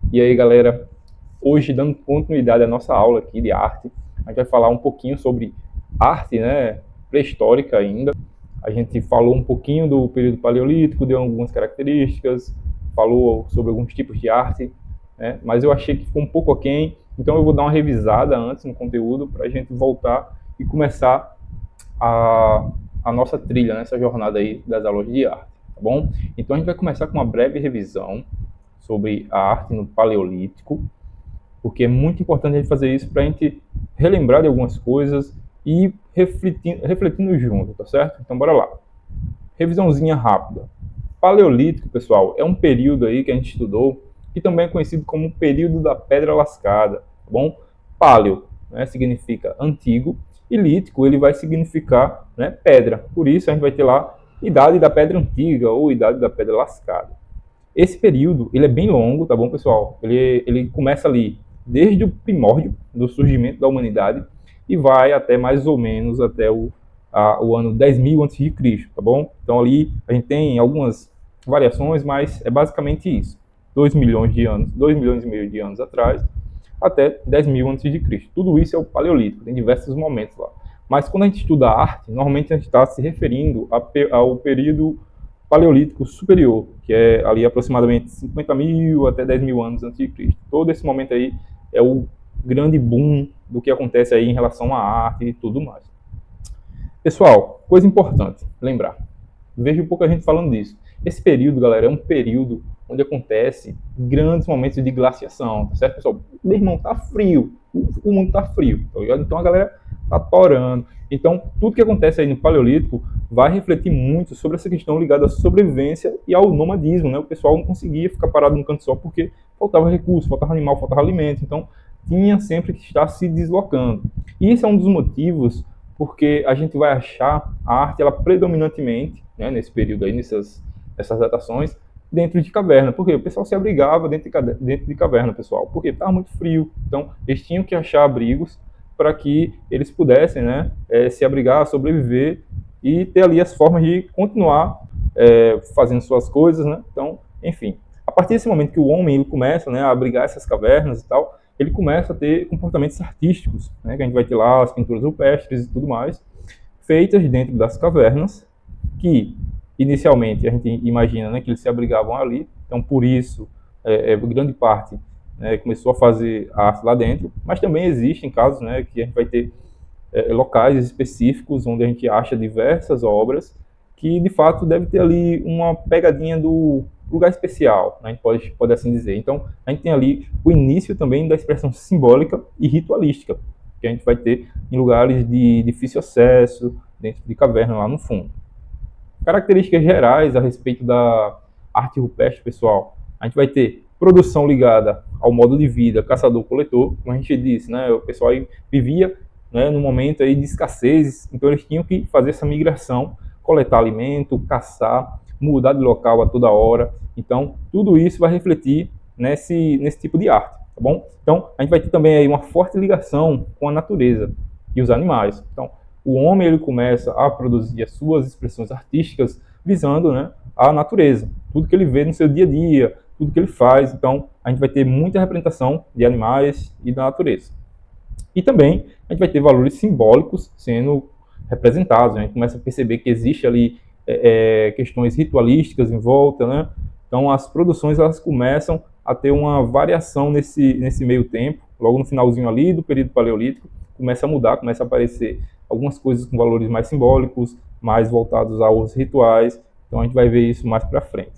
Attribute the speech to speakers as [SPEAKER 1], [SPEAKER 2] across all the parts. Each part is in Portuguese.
[SPEAKER 1] E aí, galera, hoje, dando continuidade à nossa aula aqui de arte, a gente vai falar um pouquinho sobre arte, né, pré-histórica ainda. A gente falou um pouquinho do período paleolítico, deu algumas características, falou sobre alguns tipos de arte, né, mas eu achei que ficou um pouco aquém, então eu vou dar uma revisada antes no conteúdo para a gente voltar e começar a nossa trilha nessa jornada aí das aulas de arte, tá bom? Então a gente vai começar com uma breve revisão sobre a arte no Paleolítico, porque é muito importante a gente fazer isso para a gente relembrar de algumas coisas e refletindo junto, tá certo? Então bora lá. Revisãozinha rápida. Paleolítico, pessoal, é um período aí que a gente estudou que também é conhecido como o período da Pedra Lascada, tá bom? Paleo, né, significa antigo, e lítico ele vai significar, né, pedra. Por isso a gente vai ter lá Idade da Pedra Antiga ou Idade da Pedra Lascada. Esse período ele é bem longo, tá bom, pessoal? Ele começa ali desde o primórdio do surgimento da humanidade e vai até mais ou menos até o ano 10.000 a.C., tá bom? Então ali a gente tem algumas variações, mas é basicamente isso. 2 milhões de anos, 2 milhões e meio de anos atrás, até 10.000 a.C. Tudo isso é o Paleolítico, tem diversos momentos lá. Mas quando a gente estuda arte, normalmente a gente está se referindo ao período Paleolítico Superior, que é ali aproximadamente 50.000 até 10.000 anos antes de Cristo. Todo esse momento aí é o grande boom do que acontece aí em relação à arte e tudo mais. Pessoal, coisa importante, lembrar. Vejo pouca gente falando disso. Esse período, galera, é um período onde acontece grandes momentos de glaciação, tá certo, pessoal? Meu irmão, tá frio, o mundo tá frio, tá ligado? Então a galera tá torando. Então, tudo que acontece aí no Paleolítico vai refletir muito sobre essa questão ligada à sobrevivência e ao nomadismo, né? O pessoal não conseguia ficar parado num canto só porque faltava recurso, faltava animal, faltava alimento. Então, tinha sempre que estar se deslocando. E esse é um dos motivos porque a gente vai achar a arte ela predominantemente, né, nesse período aí, nessas datações, dentro de caverna. Porque o pessoal se abrigava dentro de caverna, pessoal, porque estava muito frio. Então, eles tinham que achar abrigos para que eles pudessem, né, se abrigar, sobreviver e ter ali as formas de continuar fazendo suas coisas, né? Então, enfim, a partir desse momento que o homem ele começa, né, a abrigar essas cavernas e tal, ele começa a ter comportamentos artísticos, né, que a gente vai ter lá as pinturas rupestres e tudo mais, feitas dentro das cavernas, que inicialmente a gente imagina, né, que eles se abrigavam ali, então por isso grande parte, né, começou a fazer a arte lá dentro, mas também existem casos, né, que a gente vai ter locais específicos onde a gente acha diversas obras que de fato deve ter ali uma pegadinha do lugar especial, né? A gente pode assim dizer. Então a gente tem ali o início também da expressão simbólica e ritualística, que a gente vai ter em lugares de difícil acesso, dentro de caverna lá no fundo. Características gerais a respeito da arte rupestre, pessoal. A gente vai ter produção ligada ao modo de vida caçador-coletor, como a gente disse, né? O pessoal aí vivia, né, num momento aí de escassez, então eles tinham que fazer essa migração, coletar alimento, caçar, mudar de local a toda hora. Então, tudo isso vai refletir nesse tipo de arte, tá bom? Então, a gente vai ter também aí uma forte ligação com a natureza e os animais. Então, o homem ele começa a produzir as suas expressões artísticas visando, né, a natureza, tudo que ele vê no seu dia a dia, tudo que ele faz. Então, a gente vai ter muita representação de animais e da natureza. E também a gente vai ter valores simbólicos sendo representados. A gente começa a perceber que existe ali questões ritualísticas em volta, né? Então, as produções elas começam a ter uma variação nesse meio tempo. Logo no finalzinho ali do período paleolítico, começa a mudar, começa a aparecer algumas coisas com valores mais simbólicos, mais voltados aos rituais. Então, a gente vai ver isso mais para frente.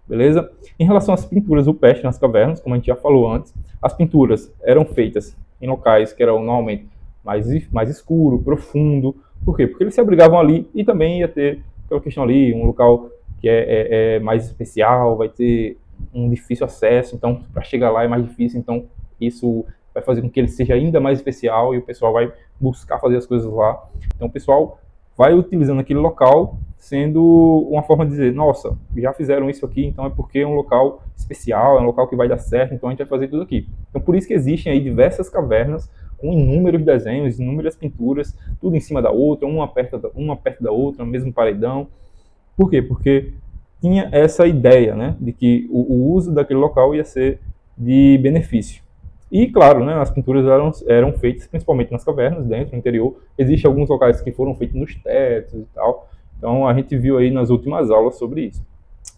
[SPEAKER 1] Beleza? Em relação às pinturas rupestres nas cavernas, como a gente já falou antes, as pinturas eram feitas em locais que eram normalmente mais escuro, profundo. Por quê? Porque eles se abrigavam ali e também ia ter aquela questão ali, um local que é mais especial, vai ter um difícil acesso, então para chegar lá é mais difícil, então isso vai fazer com que ele seja ainda mais especial e o pessoal vai buscar fazer as coisas lá. Então o pessoal vai utilizando aquele local sendo uma forma de dizer, nossa, já fizeram isso aqui, então é porque é um local especial, é um local que vai dar certo, então a gente vai fazer tudo aqui. Então por isso que existem aí diversas cavernas com inúmeros desenhos, inúmeras pinturas, tudo em cima da outra, uma perto da outra, no mesmo paredão. Por quê? Porque tinha essa ideia, né, de que o uso daquele local ia ser de benefício. E, claro, né, as pinturas eram feitas principalmente nas cavernas, dentro, no interior. Existem alguns locais que foram feitos nos tetos e tal. Então, a gente viu aí nas últimas aulas sobre isso.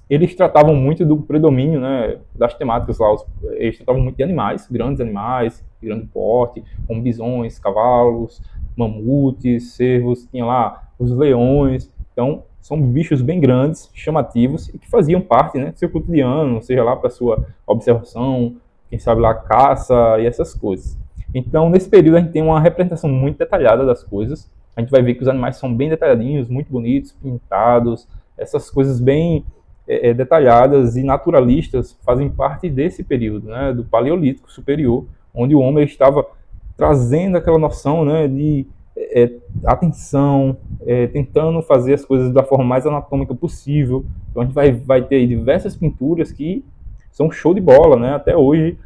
[SPEAKER 1] Eles tratavam muito do predomínio, né, das temáticas lá. Eles tratavam muito de animais, de grande porte, como bisões, cavalos, mamutes, cervos, tinha lá os leões. Então, são bichos bem grandes, chamativos, e que faziam parte, né, do seu cotidiano, seja lá para sua observação, quem sabe lá caça e essas coisas. Então, nesse período, a gente tem uma representação muito detalhada das coisas. A gente vai ver que os animais são bem detalhadinhos, muito bonitos, pintados, essas coisas bem detalhadas e naturalistas fazem parte desse período, né, do Paleolítico Superior, onde o homem estava trazendo aquela noção, né, de atenção, tentando fazer as coisas da forma mais anatômica possível. Então a gente vai ter diversas pinturas que são show de bola, né? Até hoje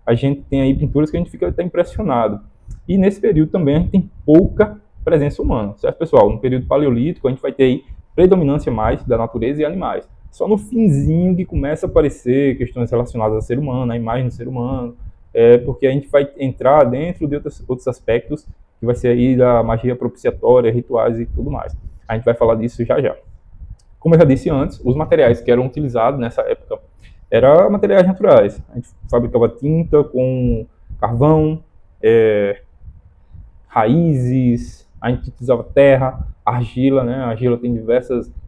[SPEAKER 1] a gente tem aí pinturas que a gente fica até impressionado. E nesse período também a gente tem pouca presença humana, certo, pessoal? No período paleolítico a gente vai ter aí predominância mais da natureza e animais. Só no finzinho que começa a aparecer questões relacionadas ao ser humano, a imagem do ser humano, porque a gente vai entrar dentro de outros aspectos, que vai ser aí da magia propiciatória, rituais e tudo mais. A gente vai falar disso já já. Como eu já disse antes, os materiais que eram utilizados nessa época eram materiais naturais. A gente fabricava tinta com carvão, raízes, a gente utilizava terra, argila, né? A argila tem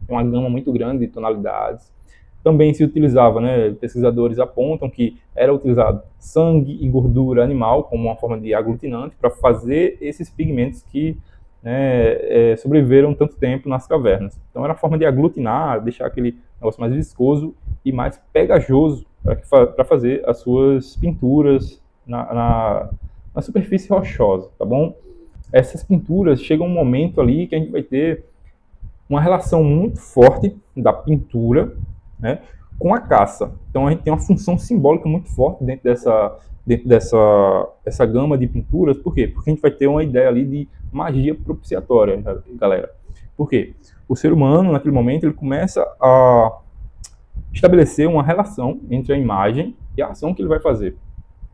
[SPEAKER 1] uma gama muito grande de tonalidades. Também se utilizava, né? Pesquisadores apontam que era utilizado sangue e gordura animal como uma forma de aglutinante para fazer esses pigmentos que sobreviveram tanto tempo nas cavernas. Então era a forma de aglutinar, deixar aquele negócio mais viscoso e mais pegajoso para fazer as suas pinturas na superfície rochosa, tá bom? Essas pinturas chegam um momento ali que a gente vai ter uma relação muito forte da pintura, né, com a caça. Então a gente tem uma função simbólica muito forte dentro dessa gama de pinturas. Por quê? Porque a gente vai ter uma ideia ali de magia propiciatória, galera. Por quê? O ser humano, naquele momento, ele começa a estabelecer uma relação entre a imagem e a ação que ele vai fazer,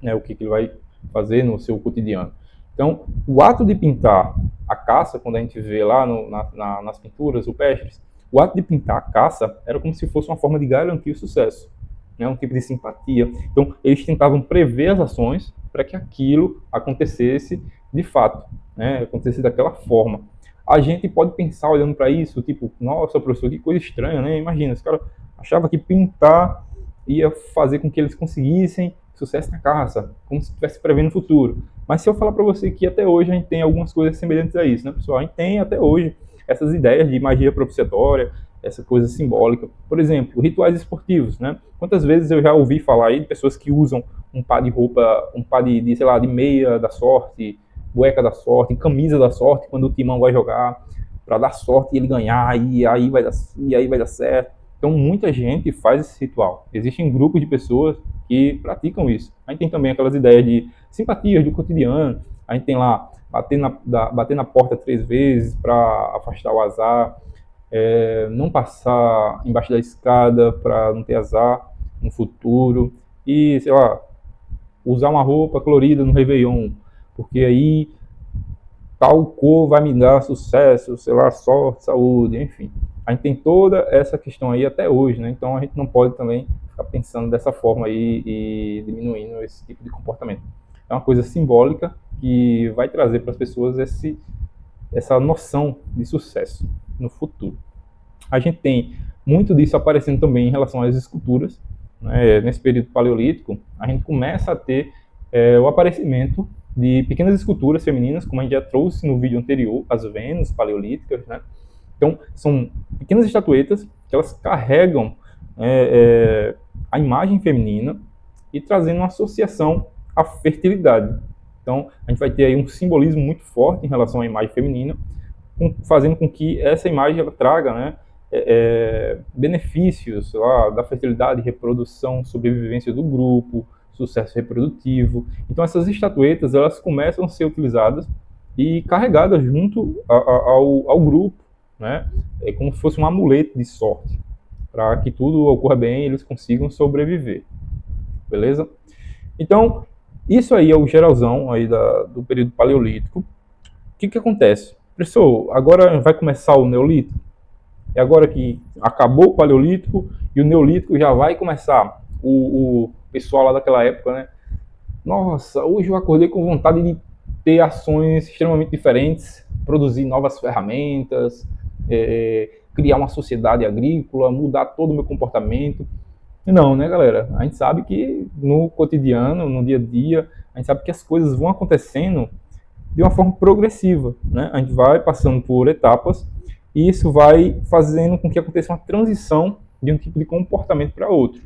[SPEAKER 1] né, o que ele vai fazer no seu cotidiano. Então, o ato de pintar a caça, quando a gente vê lá nas pinturas rupestres, o ato de pintar a caça era como se fosse uma forma de garantir o sucesso, né? Um tipo de simpatia. Então, eles tentavam prever as ações para que aquilo acontecesse de fato, né? Acontecesse daquela forma. A gente pode pensar olhando para isso, tipo, nossa, professor, que coisa estranha, né? Imagina, esse cara achava que pintar ia fazer com que eles conseguissem sucesso na caça, como se estivesse prevendo o futuro. Mas se eu falar para você que até hoje a gente tem algumas coisas semelhantes a isso, né, pessoal? A gente tem até hoje essas ideias de magia propiciatória, essa coisa simbólica. Por exemplo, rituais esportivos, né? Quantas vezes eu já ouvi falar aí de pessoas que usam um par de roupa, um par sei lá, de meia da sorte, cueca da sorte, camisa da sorte, quando o timão vai jogar, para dar sorte e ele ganhar, e aí vai dar certo. Então, muita gente faz esse ritual. Existem grupos de pessoas que praticam isso. A gente tem também aquelas ideias de simpatias do cotidiano. A gente tem lá bater na porta 3 vezes para afastar o azar, não passar embaixo da escada para não ter azar no futuro, e, sei lá, usar uma roupa colorida no Réveillon, porque aí tal cor vai me dar sucesso, sei lá, sorte, saúde, enfim. A gente tem toda essa questão aí até hoje, né? Então a gente não pode também ficar pensando dessa forma aí e diminuindo esse tipo de comportamento. É uma coisa simbólica que vai trazer para as pessoas essa noção de sucesso no futuro. A gente tem muito disso aparecendo também em relação às esculturas, né? Nesse período paleolítico, a gente começa a ter o aparecimento de pequenas esculturas femininas, como a gente já trouxe no vídeo anterior, as Vênus paleolíticas, né? Então, são pequenas estatuetas que elas carregam a imagem feminina e trazendo uma associação à fertilidade. Então, a gente vai ter aí um simbolismo muito forte em relação à imagem feminina, fazendo com que essa imagem ela traga, né, benefícios lá, da fertilidade, reprodução, sobrevivência do grupo, sucesso reprodutivo. Então essas estatuetas elas começam a ser utilizadas e carregadas junto ao grupo, né? É como se fosse um amuleto de sorte, para que tudo ocorra bem e eles consigam sobreviver. Beleza? Então, isso aí é o geralzão aí do período paleolítico. O que acontece? Professor, agora vai começar o Neolítico? É agora que acabou o Paleolítico e o Neolítico já vai começar. O pessoal lá daquela época, né? Nossa, hoje eu acordei com vontade de ter ações extremamente diferentes, produzir novas ferramentas, criar uma sociedade agrícola, mudar todo o meu comportamento. Não, né, galera? A gente sabe que no cotidiano, no dia a dia, a gente sabe que as coisas vão acontecendo de uma forma progressiva, né? A gente vai passando por etapas e isso vai fazendo com que aconteça uma transição de um tipo de comportamento para outro,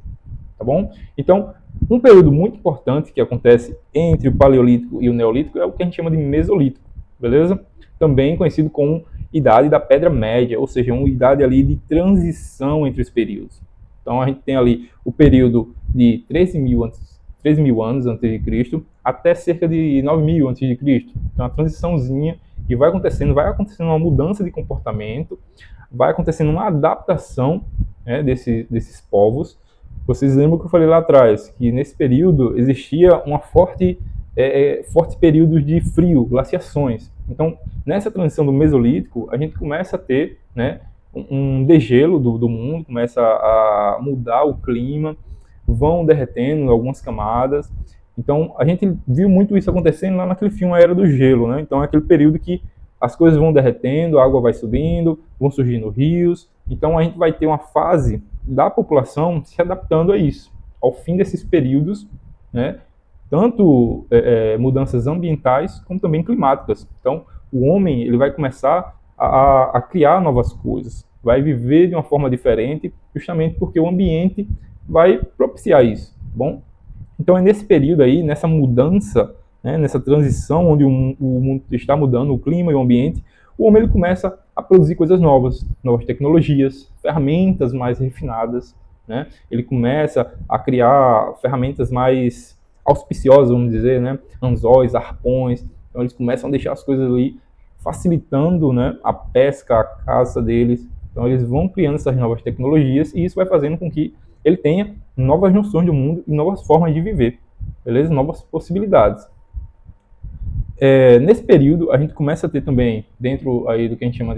[SPEAKER 1] tá bom? Então, um período muito importante que acontece entre o Paleolítico e o Neolítico é o que a gente chama de Mesolítico, beleza? Também conhecido como Idade da Pedra Média, ou seja, uma idade ali de transição entre os períodos. Então, a gente tem ali o período de 13 mil anos antes de Cristo até cerca de 9.000 antes de Cristo. Então, uma transiçãozinha que vai acontecendo uma mudança de comportamento, vai acontecendo uma adaptação, né, desses povos. Vocês lembram que eu falei lá atrás, que nesse período existia uma forte períodos de frio, glaciações. Então, nessa transição do Mesolítico, a gente começa a ter, né, um degelo do mundo, começa a mudar o clima, vão derretendo algumas camadas. Então, a gente viu muito isso acontecendo lá naquele filme A Era do Gelo, né? Então, é aquele período que as coisas vão derretendo, a água vai subindo, vão surgindo rios. Então, a gente vai ter uma fase da população se adaptando a isso. Ao fim desses períodos, né? Tanto mudanças ambientais como também climáticas. Então, o homem ele vai começar a criar novas coisas, vai viver de uma forma diferente, justamente porque o ambiente vai propiciar isso, bom? Então é nesse período aí, nessa mudança, né, nessa transição onde o mundo está mudando, o clima e o ambiente, o homem ele começa a produzir coisas novas, novas tecnologias, ferramentas mais refinadas, né? Ele começa a criar ferramentas mais auspiciosas, vamos dizer, né? Anzóis, arpões, então eles começam a deixar as coisas ali facilitando, né, a pesca, a caça deles. Então eles vão criando essas novas tecnologias e isso vai fazendo com que ele tenha novas noções do mundo e novas formas de viver, beleza? Novas possibilidades. Nesse período, a gente começa a ter também, dentro aí do que a gente chama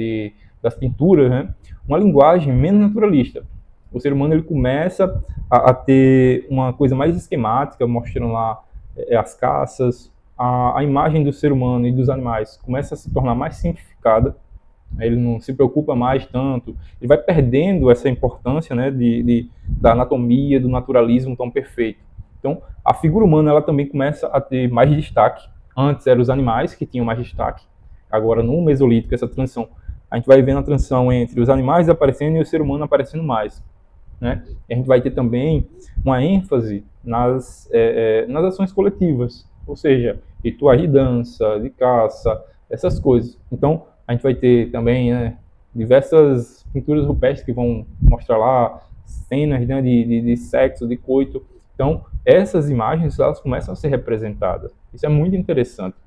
[SPEAKER 1] das pinturas, né, uma linguagem menos naturalista. O ser humano ele começa a ter uma coisa mais esquemática, mostrando lá as caças, a imagem do ser humano e dos animais começa a se tornar mais simplificada, ele não se preocupa mais tanto, ele vai perdendo essa importância, né, da anatomia, do naturalismo tão perfeito. Então, a figura humana ela também começa a ter mais destaque. Antes eram os animais que tinham mais destaque. Agora, no Mesolítico, essa transição, a gente vai vendo a transição entre os animais aparecendo e o ser humano aparecendo mais, né? E a gente vai ter também uma ênfase nas ações coletivas, ou seja, rituais de dança, de caça, essas coisas. Então, a gente vai ter também, né, diversas pinturas rupestres que vão mostrar lá cenas, né, de sexo, de coito. Então, essas imagens elas começam a ser representadas. Isso é muito interessante.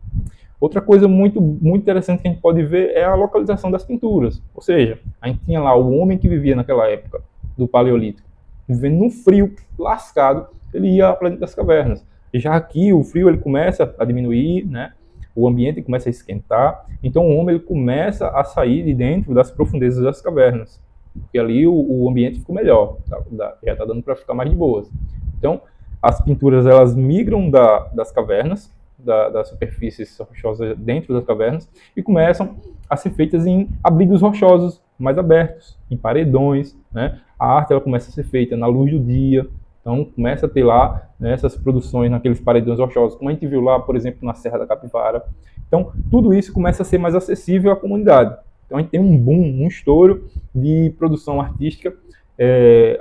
[SPEAKER 1] Outra coisa muito, muito interessante que a gente pode ver é a localização das pinturas. Ou seja, a gente tinha lá o homem que vivia naquela época do Paleolítico, vivendo num frio lascado, ele ia para dentro das cavernas. E já aqui o frio ele começa a diminuir, né? O ambiente começa a esquentar, então o homem ele começa a sair de dentro das profundezas das cavernas, porque ali o ambiente ficou melhor, já está dando para ficar mais de boas. Então, as pinturas elas migram das cavernas, das superfícies rochosas dentro das cavernas, e começam a ser feitas em abrigos rochosos mais abertos, em paredões, né? A arte ela começa a ser feita na luz do dia, então começa a ter lá, né, essas produções naqueles paredões rochosos, como a gente viu lá, por exemplo, na Serra da Capivara. Então, tudo isso começa a ser mais acessível à comunidade. Então, a gente tem um boom, um estouro de produção artística,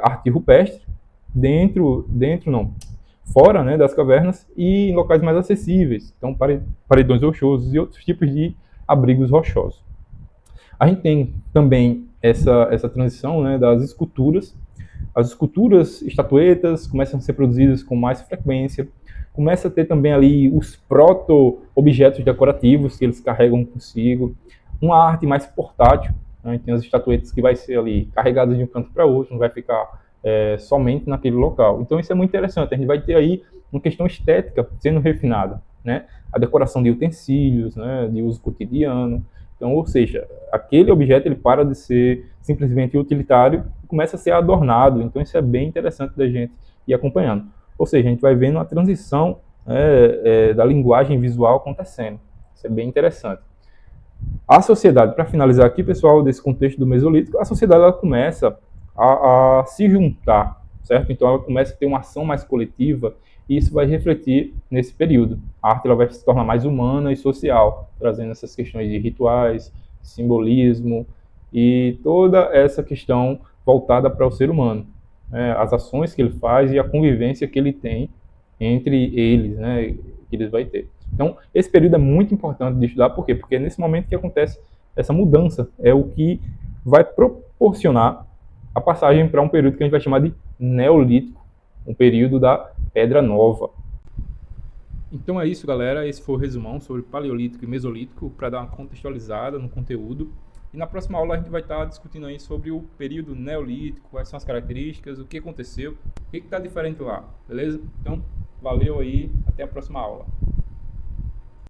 [SPEAKER 1] arte rupestre, fora, né, das cavernas e em locais mais acessíveis. Então, paredões rochosos e outros tipos de abrigos rochosos. A gente tem também essa transição, né, das esculturas. As esculturas, estatuetas, começam a ser produzidas com mais frequência. Começa a ter também ali os proto-objetos decorativos que eles carregam consigo. Uma arte mais portátil, né? Tem as estatuetas que vai ser ali carregadas de um canto para outro, não vai ficar somente naquele local. Então isso é muito interessante. A gente vai ter aí uma questão estética sendo refinada, né? A decoração de utensílios, né, de uso cotidiano. Então, ou seja, aquele objeto ele para de ser simplesmente utilitário e começa a ser adornado. Então, isso é bem interessante da gente ir acompanhando. Ou seja, a gente vai vendo a transição da linguagem visual acontecendo. Isso é bem interessante. A sociedade, para finalizar aqui, pessoal, desse contexto do Mesolítico, a sociedade ela começa a se juntar, certo? Então ela começa a ter uma ação mais coletiva e isso vai refletir nesse período. A arte ela vai se tornar mais humana e social, trazendo essas questões de rituais, simbolismo e toda essa questão voltada para o ser humano, né? As ações que ele faz e a convivência que ele tem entre eles, né? Que eles vai ter. Então, esse período é muito importante de estudar, por quê? Porque é nesse momento que acontece essa mudança, é o que vai proporcionar a passagem para um período que a gente vai chamar de Neolítico, um período da Pedra Nova. Então é isso, galera. Esse foi o resumão sobre Paleolítico e Mesolítico, para dar uma contextualizada no conteúdo. E na próxima aula a gente vai estar discutindo aí sobre o período Neolítico, quais são as características, o que aconteceu, o que está diferente lá, beleza? Então, valeu aí, até a próxima aula.